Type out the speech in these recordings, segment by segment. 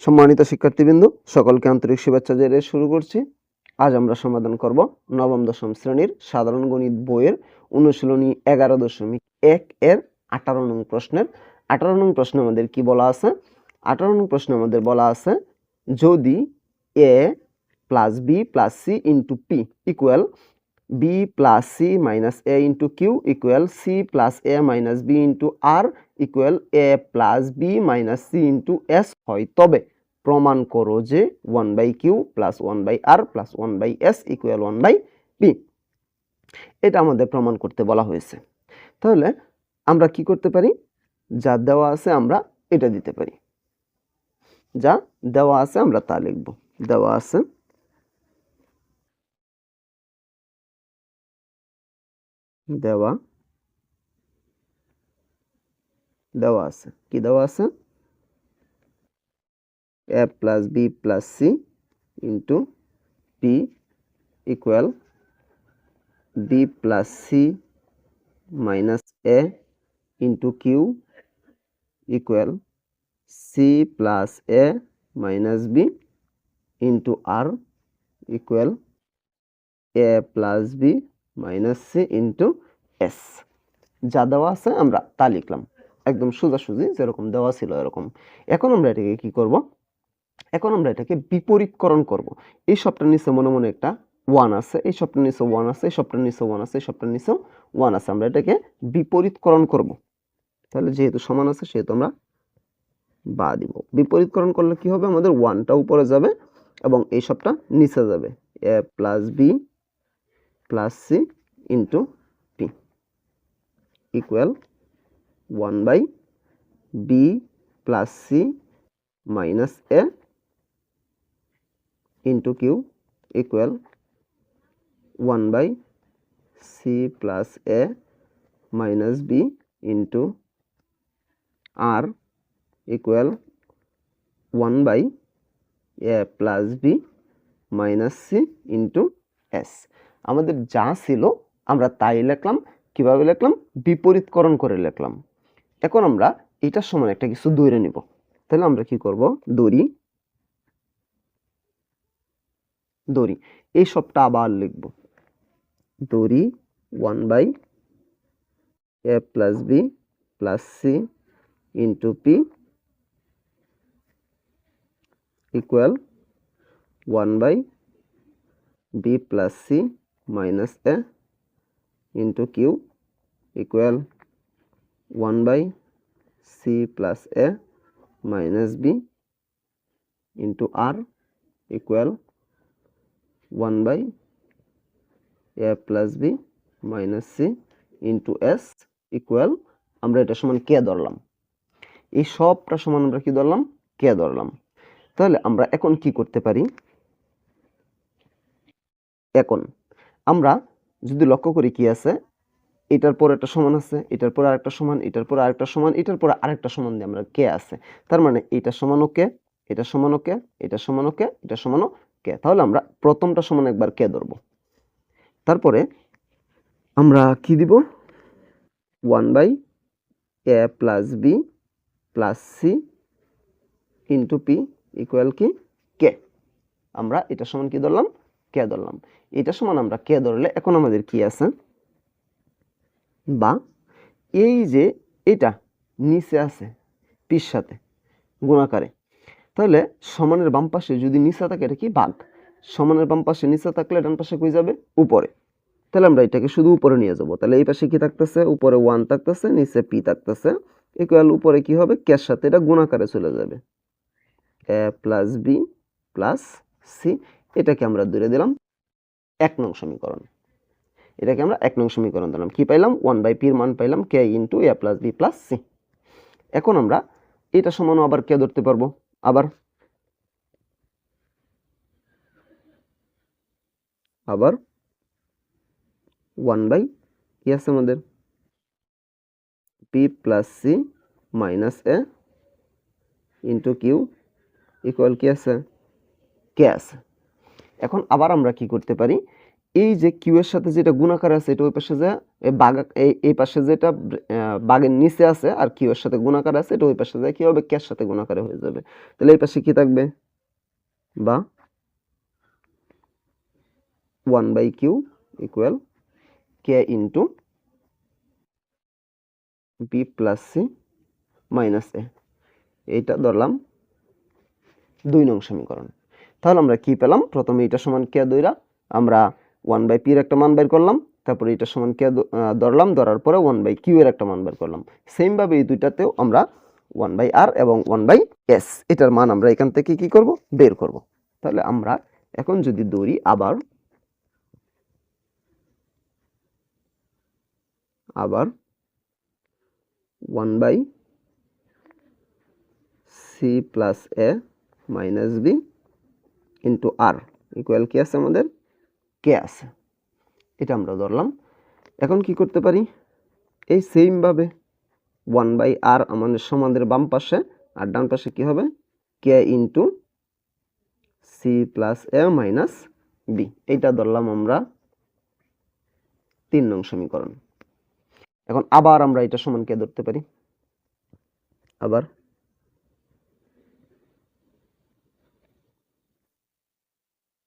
সম্মানিত শিক্ষার্থীবৃন্দ, সকলকে আন্তরিক শুভেচ্ছা জানিয়ে শুরু করছি। আজ আমরা সমাধান করব নবম দশম শ্রেণীর সাধারণ গণিত বইয়ের অনুশীলনী 11.1 এর 18 নং প্রশ্নের 18 নং প্রশ্নে আমাদের কি বলা আছে? 18 নং প্রশ্নে আমাদের বলা আছে, যদি a plus b plus c into p equal b plus c minus a into q equal c plus a minus b into r equal a plus b minus c into s হয়, তবে প্রমাণ করো যে 1/q plus 1/r plus 1/s equal 1/p। এটা আমাদের প্রমাণ করতে বলা হয়েছে। তাহলে আমরা কি করতে পারি? যা দেওয়া আছে আমরা এটা দিতে পারি। যা দেওয়া আছে আমরা তা লিখব। দেওয়া আছে দেওয়া আছে কি দেওয়া আছে? a plus b plus c into p equal b plus c minus a into q equal c plus a minus b into r equal a plus b minus c into s। যা দেওয়া আছে আমরা তা লিখলাম, একদম সোজাসুজি যেরকম দেওয়া ছিল এরকম। এখন আমরা এটাকে কি করব? এখন আমরা এটাকে বিপরীতকরণ করব। এই সবটার নিচে মনে মনে একটা 1 আছে, এই সবটার নিচে 1 আছে, এই সবটার নিচে 1 আছে, এই সবটার নিচে 1 আছে। আমরা এটাকে বিপরীতকরণ করব। তাহলে যেহেতু সমান আছে সেহেতু আমরা বা দিব। বিপরীতকরণ করলে কি হবে? আমাদের 1টা উপরে যাবে এবং এই সবটা নিচে যাবে। a plus b plus c into p equal 1/b plus c minus a into q equal 1/c plus a minus b into r equal 1/a plus b minus c into s। আমাদের যা ছিল আমরা তাই লিখলাম। কিভাবে লিখলাম? বিপরীতকরণ করে লিখলাম। এখন আমরা এটার সমান একটা কিছু ধরে নিব। তাহলে আমরা কি করব? দড়ি এই সবটা আবার লিখব। দড়ি 1/a plus b plus c into p equal 1/b plus c minus a into q equal 1/c plus a minus b into r equal 1/a plus b minus c into s equal আমরা এটা সমান কে ধরলাম। এই সবটা সমান আমরা কি ধরলাম? কে ধরলাম। তাহলে আমরা এখন কি করতে পারি? এখন আমরা যদি লক্ষ্য করি কি আছে, এটার পর একটা সমান আছে, এটার পর আরেকটা সমান, এটার পর আরেকটা সমান, এটার পর আরেকটা সমান দিয়ে আমরা কে আছে। তার মানে এটা সমানও কে, এটা সমানও কে, এটা সমানও কে, এটা সমানও কে। তাহলে আমরা প্রথমটা সমান একবার কে ধরব। তারপরে আমরা কি দিব? 1/a plus b plus c into p equal কি কে। আমরা এটা সমান কি ধরলাম? কে ধরলাম। এটা সমান আমরা কে ধরলে এখন আমাদের কি আছে? বা এই যে এটা নিচে আছে পির সাথে গুণাকারে, তাহলে সমানের বাম পাশে যদি নিচে থাকে এটা কি ভাগ। সমানের বাম পাশে নিচে থাকলে ডান পাশে কই যাবে? উপরে। তাহলে আমরা এটাকে শুধু উপরে নিয়ে যাব। তাহলে এই পাশে কি থাকতেছে? উপরে 1 থাকতেছে, নিচে p থাকতেছে ইকুয়াল উপরে কি হবে? কে এর সাথে এটা গুণাকারে চলে যাবে। a plus b plus c, এটাকে আমরা ধরে দিলাম 1 নং সমীকরণ। এটাকে আমরা 1 নং সমীকরণ দিলাম। কি পাইলাম? 1/p এর মান পাইলাম k into a plus b plus c। এখন আমরা এটা সমান আবার কে ধরতে পারবো? আবার 1 কি আছে আমাদের? p plus c minus a into q equal কি আছে? কে আছে। এখন আবার আমরা কি করতে পারি? এই যে কিউ এর সাথে যেটা গুণাকার আছে এটা ওই পাশে যে এই পাশে যেটা বাগের নিচে আছে আর কিউ এর সাথে গুণাকার আছে এটা ওই পাশে যায় কি হবে কে এর সাথে গুণাকারে হয়ে যাবে। তাহলে এই পাশে কি থাকবে বা 1/q equal K into B plus C minus A. এইটা ধরলাম 2 নং সমীকরণ। তাহলে আমরা কি পেলাম, প্রথমে এটা সমান কে ধইরা আমরা 1/p এর একটা মান বের করলাম, তারপরে এটা সমান কে ধরলাম, ধরার পরে 1/q এর একটা মান বের করলাম। সেম ভাবে এই দুইটাতেও আমরা 1/r এবং 1/s এটার মান আমরা এখান থেকে কি করব বের করব। তাহলে আমরা এখন যদি ধরি আবার 1/c plus a minus b into আর ইকুয়াল কি আছে আমাদের কে আছে, এটা আমরা ধরলাম। এখন কি করতে পারি, এই সেম ভাবে 1/r আমাদের সমানের বাম পাশে আর ডান পাশে কি হবে কে ইন্টু সি প্লাস এ মাইনাস বি, এইটা ধরলাম আমরা 3 নং সমীকরণ। এখন আবার আমরা এটা সমান কে ধরতে পারি, আবার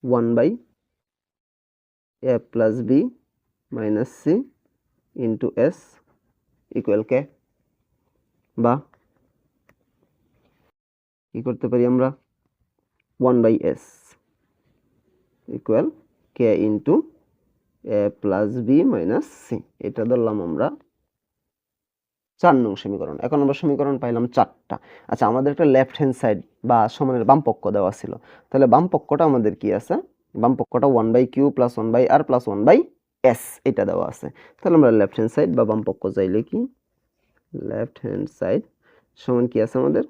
1/a plus B minus C into S equal K, বা কি করতে পারি আমরা 1/s equal K into A plus B minus C, এটা ধরলাম আমরা 4 নং সমীকরণ। এখন আমরা সমীকরণ পাইলাম 4টা। আচ্ছা, আমাদের একটা লেফট হ্যান্ড সাইড বা সমানের বাম পক্ষ দেওয়া ছিল, তাহলে বাম পক্ষটা আমাদের কি আছে, বাম পক্ষটা 1/q plus 1/r plus 1/s এটা দেওয়া আছে। তাহলে আমরা লেফট হ্যান্ড সাইড বা বাম পক্ষ চাইলে কি লেফট হ্যান্ড সাইড সমান কি আছে আমাদের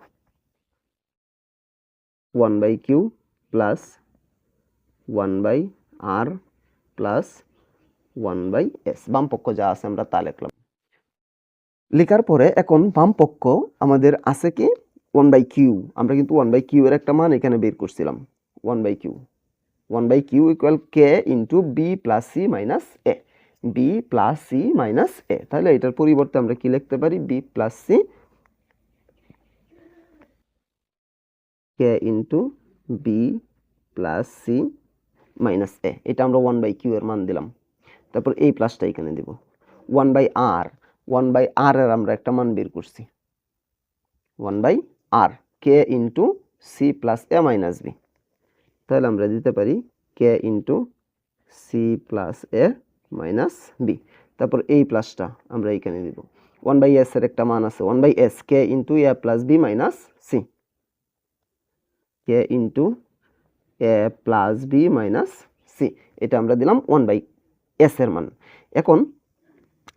1/q plus 1/r plus 1/s, বাম পক্ষ যা আছে আমরা তা লিখলাম। লেখার পরে এখন বাম পক্ষ আমাদের আছে কি 1/q, আমরা কিন্তু 1/q এর একটা মান এখানে বের করছিলাম 1/q 1/q equal K into B plus C minus a, b plus C minus a. তাহলে এটার পরিবর্তে আমরা কি লিখতে পারি b plus c k into B plus C minus a, এটা আমরা 1/q এর মান দিলাম। তারপর এই প্লাসটা এখানে দিব 1/r 1/r এর আমরা একটা মান বের করছি 1/r কে ইন্টু সি প্লাস এ মাইনাস বি। তাহলে আমরা দিতে পারি কে ইন্টু সি প্লাস এ মাইনাস বি। তারপর এই প্লাসটা আমরা এইখানে দিব 1/s এর একটা মান আছে 1/s K into A plus B minus C, k into A plus B minus C, এটা আমরা দিলাম 1/s এর মান। এখন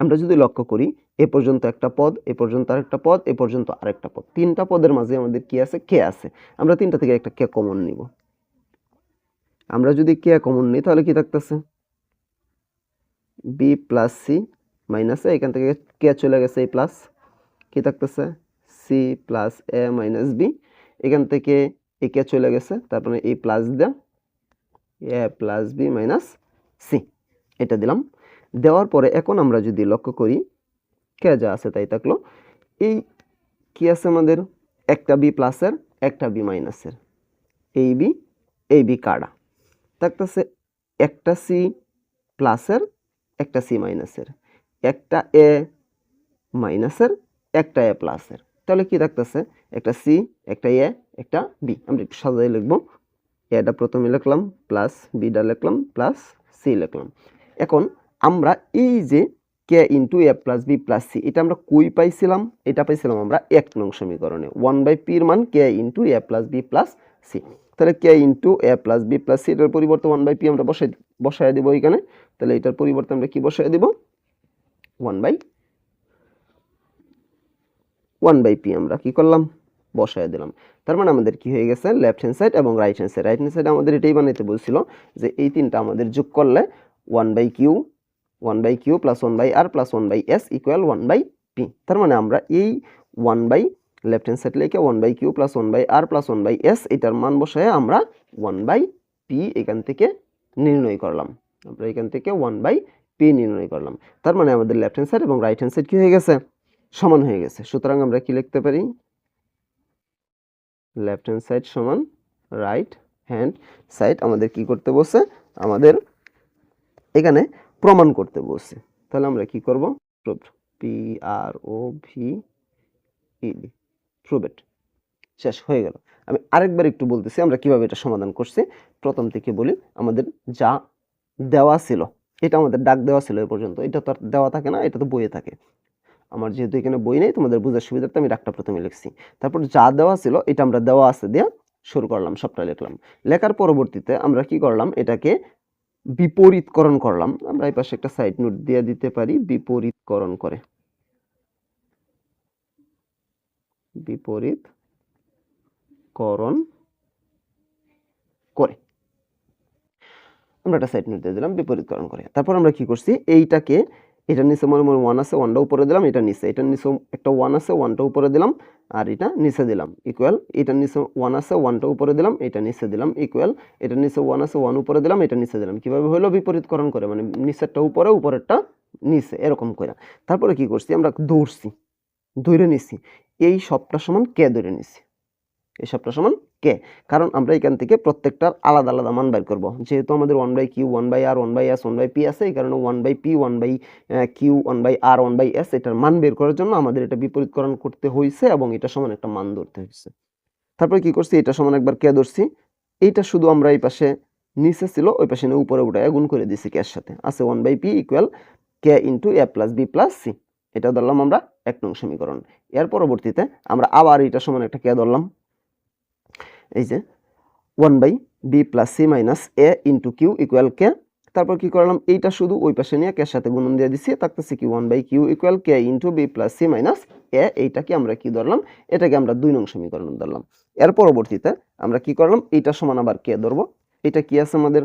আমরা যদি লক্ষ্য করি এ পর্যন্ত একটা পদ, এ পর্যন্ত আরেকটা পদ, এ পর্যন্ত আরেকটা পদ, 3টা পদের মাঝে আমাদের কি আছে কে আছে। আমরা 3টা থেকে একটা কে কমন নিব। আমরা যদি কে কমন নিই তাহলে কি থাকতেছে বি প্লাস সি মাইনাস এ, এখান থেকে কে চলে গেছে এই প্লাস, কি থাকতেছে সি প্লাস এ মাইনাস বি, এখান থেকে এই কে চলে গেছে, তারপরে এই প্লাস দেন এ প্লাস বি মাইনাস সি, এটা দিলাম। দেওয়ার পরে এখন আমরা যদি লক্ষ্য করি কে যা আছে তাই থাকলো। এই কি আছে আমাদের একটা বি প্লাসের একটা বি মাইনাসের, এই বি কাটা থাকতেছে একটা সি প্লাসের একটা সি মাইনাসের, একটা এ মাইনাসের একটা এ প্লাসের। তাহলে কি থাকতেছে একটা সি একটা এ একটা বি। আমরা একটু সাজাই লিখবো, এটা প্রথমে লিখলাম প্লাস বিটা লিখলাম প্লাস সি লিখলাম। এখন আমরা এই যে কে into A plus B plus C এটা আমরা কই পাইছিলাম, এটা পাইছিলাম আমরা 1 নং সমীকরণে 1/p এর মান কে into A plus B plus C. তাহলে কে into A plus B plus C এটার পরিবর্তে 1/p আমরা বসায় দিব এখানে। তাহলে এটার পরিবর্তে আমরা কি বসায় দিব 1/p আমরা কি করলাম বসায় দিলাম। তার মানে আমাদের কি হয়ে গেছে লেফট হ্যান্ড সাইড এবং right hand side. Right hand side আমাদের এটাই বানাইতে বলছিল যে এই তিনটা আমাদের যোগ করলে 1/q plus 1/r plus 1/s equal 1/p। তার মানে আমরা এই 1 লেফট হ্যান্ড সাইড লিখে 1/q plus 1/r plus 1/s এটার মান বসায় আমরা 1/p এখান থেকে নির্ণয় করলাম। আমরা এখান থেকে 1/p নির্ণয় করলাম। তার মানে আমাদের লেফট হ্যান্ড সাইড এবং রাইট হ্যান্ড সাইড কি হয়ে গেছে, সমান হয়ে গেছে। সুতরাং আমরা কি লিখতে পারি, লেফট হ্যান্ড সাইড সমান রাইট হ্যান্ড সাইড আমাদের কি করতে বলছে, আমাদের এখানে প্রমাণ করতে বলছে। তাহলে আমরা কি করব, প্রুভড, PROVED, প্রুভড, শেষ হয়ে গেল। আমি আরেকবার একটু বলতেছি আমরা কিভাবে এটা সমাধান করছি। প্রথম থেকে বলি, আমাদের যা দেওয়া ছিল, এটা আমাদের ডাক দেওয়া ছিল এ পর্যন্ত, এটা তো আর দেওয়া থাকে না, এটা তো বইয়ে থাকে। আমার যেহেতু এখানে বই নেই, তোমাদের বোঝার সুবিধার্থে আমি ডাকটা প্রথমে লিখছি। তারপর যা দেওয়া ছিল এটা আমরা দেওয়া আছে দিয়ে শুরু করলাম, সবটা লিখলাম। লেখার পরবর্তীতে আমরা কি করলাম, এটাকে বিপরীতকরণ করলাম। আমরা এই পাশে একটা সাইড নোট দিয়ে দিতে পারি, বিপরীতকরণ করে, বিপরীতকরণ করে আমরা একটা সাইড নোট দিয়ে দিলাম, বিপরীতকরণ করে। তারপর আমরা কি করছি, এইটাকে, এটার নিচে মনে মনে 1 আছে, 1টা উপরে দিলাম, এটা নিচে, এটার নিচে একটা 1 আছে, 1টা উপরে দিলাম, আর এটা নিচে দিলাম, ইকুয়াল, এটার নিচে 1 আছে, 1টা উপরে দিলাম, এটা নিচে দিলাম, ইকুয়াল, এটার নিচে 1 আছে, 1 উপরে দিলাম, এটা নিচে দিলাম। কিভাবে হলো, বিপরীতকরণ করে, মানে নিচেরটা উপরে, উপরেরটা নিচে, এরকম করে। তারপরে কি করছি, আমরা দৌড়ছি, ধরে নিছি, এই সবটা সমান কে ধরে নিছি, এই সবটা সমান কে, কারণ আমরা এখান থেকে প্রত্যেকটার আলাদা আলাদা মান বের করব। যেহেতু আমাদের 1/q, 1/r, 1/s, 1/p আছে, এই কারণে 1/p, 1/q, 1/r, 1/s এটার মান বের করার জন্য আমাদের এটা বিপরীতকরণ করতে হয়েছে এবং এটা সমান একটা মান ধরতে হয়েছে। তারপরে কি করছি, এটা সমান একবার কে ধরছি, এইটা শুধু আমরা এই পাশে নিচে ছিল, ওই পাশে নিয়ে উপরে উঠায় গুণ করে দিছি কে এর সাথে, আছে 1/p equal k into a plus b plus c। এটা ধরলাম আমরা 1 নং সমীকরণ। এর পরবর্তীতে আমরা আবার এটা সমান একটা কে ধরলাম, এই যে 1/b plus c minus a into q equal k. তারপর কি করলাম, এইটা শুধু ওই পাশে নিয়ে কে সাথে গুণন দিয়ে দিচ্ছি, থাকতেছে কি 1/q equal k into b plus c minus a। এইটাকে আমরা কি ধরলাম, এটাকে আমরা 2 নং সমীকরণ ধরলাম। এর পরবর্তীতে আমরা কি করলাম, এইটা সমান আবার কে ধরবো, এটা কি আছে আমাদের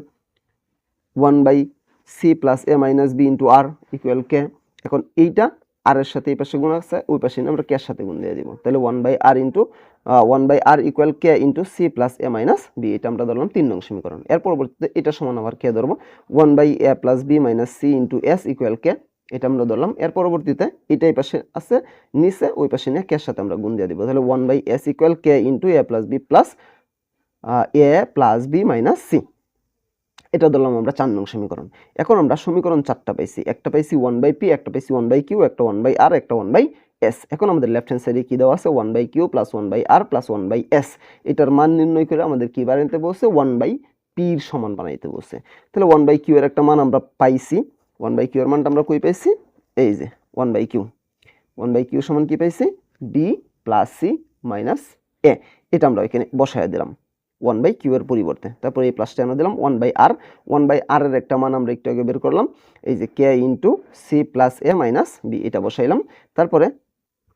1/c plus a minus b into r equal k. এখন এইটা আর এর সাথে এই পাশে গুণ আছে, ওই পাশে আমরা কে এর সাথে গুণ দিয়ে দিব, তাহলে 1/r equal K into c plus a minus b। এটা আমরা ধরলাম 3 নং সমীকরণ। এর পরবর্তীতে এটা সমান আবার কে ধরবো, 1/a plus b minus c into s equal k. এটা আমরা ধরলাম। এর পরবর্তীতে এটা এই পাশে আছে নিচে, ওই পাশে নিয়ে কে এর সাথে আমরা গুণ দিয়ে দিব, তাহলে 1/s equal K into a plus b plus a plus b minus c। এটা ধরলাম আমরা 4 নং সমীকরণ। এখন আমরা সমীকরণ 4টা পাইছি, একটা পাইছি 1/p, একটা পাইছি 1/q, একটা 1/r, একটা 1/s। এখন আমাদের লেফট হ্যান্ড সাইডে কি দেওয়া আছে, 1/q plus 1/r plus 1/s। এটার মান নির্ণয় করে আমাদের কি বানাইতে বলছে, 1/p এর সমান বানাইতে বলছে। তাহলে 1/q এর একটা মান আমরা পাইছি, 1/q এর মানটা আমরা কই পাইছি, এই যে 1/q, 1/q সমান কি পাইছি, b plus c minus a। এটা আমরা এখানে বসায় দিলাম 1/q এর পরিবর্তে। তারপর এই প্লাসটা এনে দিলাম 1/r, 1/r এর একটা মান আমরা একটু আগে বের করলাম, এই যে k into c plus a minus b, এটা বসাইলাম। তারপরে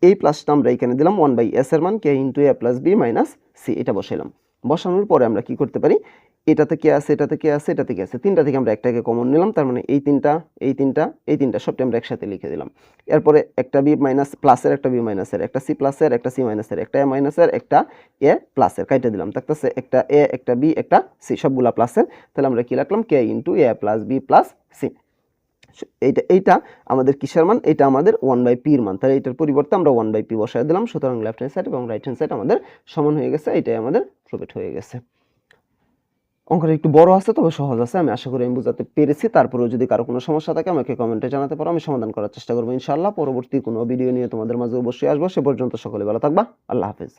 এই প্লাসটা আমরা এখানে দিলাম 1/s এর মান k into a plus b minus c, এটা বসাইলাম। বসানোর পরে আমরা কি করতে পারি, এটাতে কে আছে, এটাতে কে আছে, এটাতে কে আছে, তিনটা থেকে আমরা একটাকে কমন নিলাম, তার মানে এই তিনটা, এই তিনটা, এই তিনটা সবটা আমরা একসাথে লিখে দিলাম। এরপরে একটা বি মাইনাস প্লাসের, একটা বি মাইনাসের, একটা সি প্লাসের, একটা সি মাইনাসের, একটা এ মাইনাসের, একটা এ প্লাসের, কাইটে দিলাম, থাকতেছে একটা এ, একটা বি, একটা সি, সবগুলা প্লাসের। তাহলে আমরা কি লিখলাম, কে into A plus B plus C. এইটা আমাদের কিসের মান, এটা আমাদের 1/p এর মান। তাহলে এটার পরিবর্তে আমরা 1/p বসায় দিলাম। সুতরাং লেফট হ্যান্ড সাইড এবং রাইট হ্যান্ড সাইড আমাদের সমান হয়ে গেছে, এটাই আমাদের প্রুভড হয়ে গেছে। অঙ্কটা একটু বড় আছে, তবে সহজ আছে, আমি আশা করি আমি বোঝাতে পেরেছি। তারপরেও যদি কারো কোনো সমস্যা থাকে আমাকে কমেন্টে জানাতে পারো, আমি সমাধান করার চেষ্টা করবো ইনশাআল্লাহ। পরবর্তী কোনো ভিডিও নিয়ে তোমাদের মাঝে অবশ্যই আসবো। সে পর্যন্ত সকলে ভালো থাকবা, আল্লাহ হাফেজ।